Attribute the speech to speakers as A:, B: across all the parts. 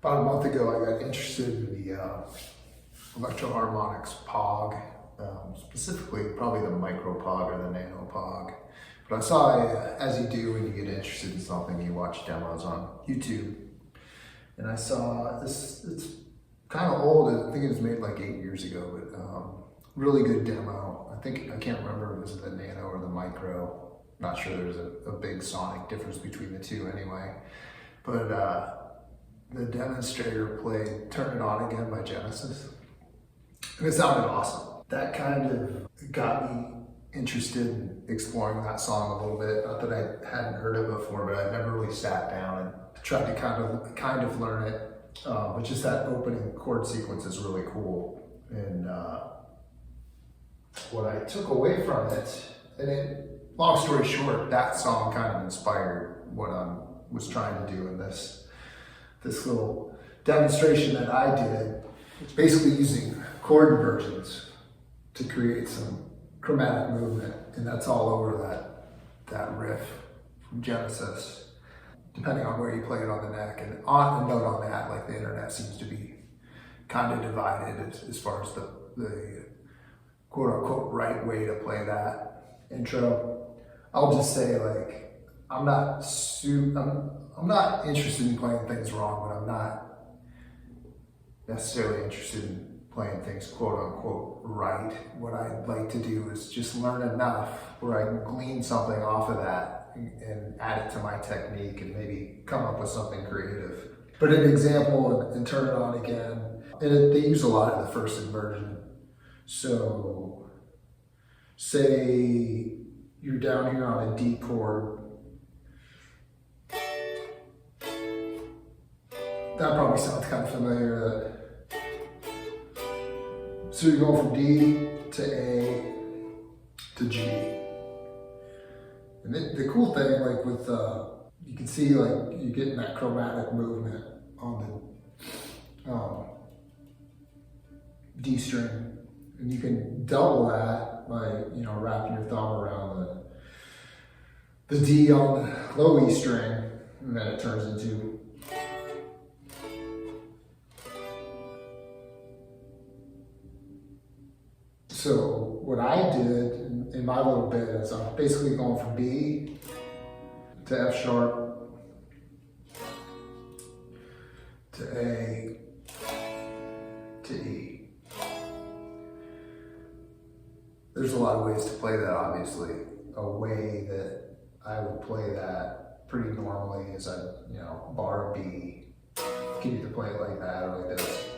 A: About a month ago, I got interested in the electro-harmonics POG, specifically probably the Micro POG or the Nano POG. But I saw, as you do when you get interested in something, you watch demos on YouTube. And I saw this, it's kind of old, I think it was made like 8 years ago, but really good demo. I can't remember if it was the Nano or the Micro. Not sure there's a big sonic difference between the two anyway. But the demonstrator played Turn It On Again by Genesis. And it sounded awesome. That kind of got me interested in exploring that song a little bit. Not that I hadn't heard it before, but I never really sat down and tried to kind of learn it. But just that opening chord sequence is really cool. And what I took away from it, long story short, that song kind of inspired what I was trying to do in this little demonstration that I did. It's basically using chord inversions to create some chromatic movement, and that's all over that riff from Genesis, depending on where you play it on the neck. And on a note on that, like the internet seems to be kind of divided as far as the quote unquote right way to play that intro. I'll just say, like, I'm not interested in playing things wrong, but I'm not necessarily interested in playing things quote unquote right. What I'd like to do is just learn enough where I can glean something off of that and add it to my technique and maybe come up with something creative. But an example in Turn It On Again, and they use a lot of the first inversion. So say you're down here on a D chord. That probably sounds kind of familiar. So you're going from D to A to G. And the cool thing, like with, you can see like you're getting that chromatic movement on the D string. And you can double that by, wrapping your thumb around the D on the low E string, and then it turns into. So what I did in my little bit is I'm basically going from B to F sharp to A to E. There's a lot of ways to play that, obviously. A way that I would play that pretty normally is bar B. You can either play it like that or like this,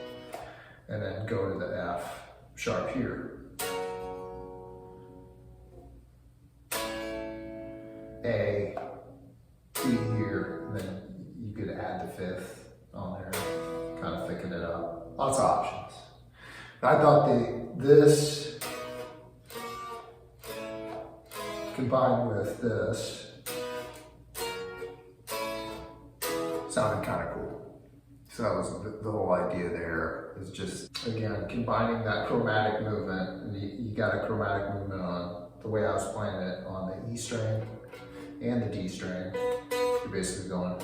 A: and then go to the F sharp here. A, E here, and then you could add the fifth on there, kind of thicken it up. Lots of options. I thought this combined with this sounded kind of cool. So that was the whole idea there, is just, again, combining that chromatic movement, and you got a chromatic movement on the way I was playing it on the E string and the D string. You're basically going,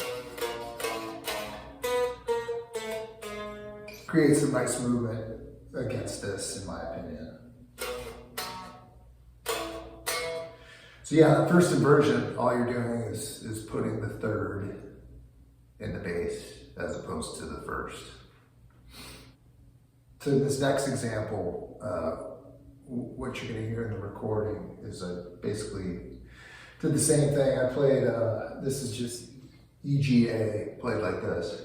A: create some nice movement against this, in my opinion. So yeah, that first inversion, all you're doing is putting the third in the bass as opposed to the first. So in this next example, what you're going to hear in the recording is basically did the same thing. I played, this is just EGA, played like this.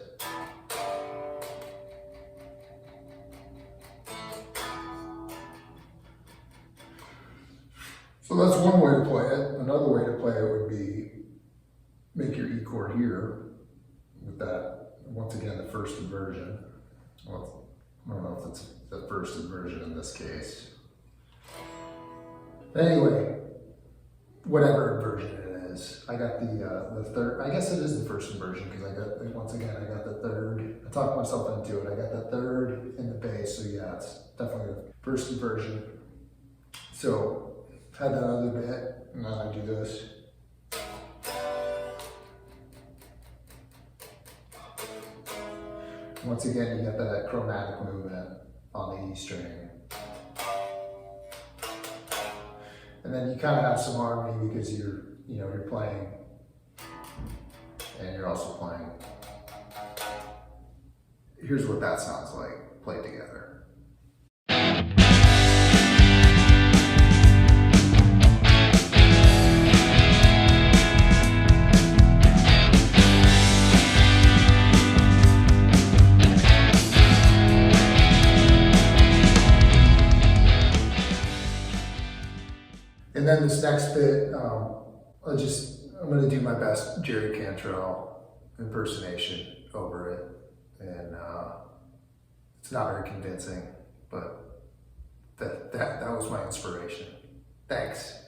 A: So that's one way to play it. Another way to play it would be make your E chord here with that, once again, the first inversion. Well, I don't know if it's the first inversion in this case. Anyway, whatever inversion it is, I got the third. I guess it is the first inversion because I got the third. I talked myself into it. I got the third in the bass, so yeah, it's definitely the first inversion. So had that other bit, and then I do this. Once again, you get that chromatic movement on the E string. And then you kind of have some harmony because you're playing and you're also playing. Here's what that sounds like played together. And then this next bit, I'm going to do my best Jerry Cantrell impersonation over it. And it's not very convincing, but that was my inspiration. Thanks.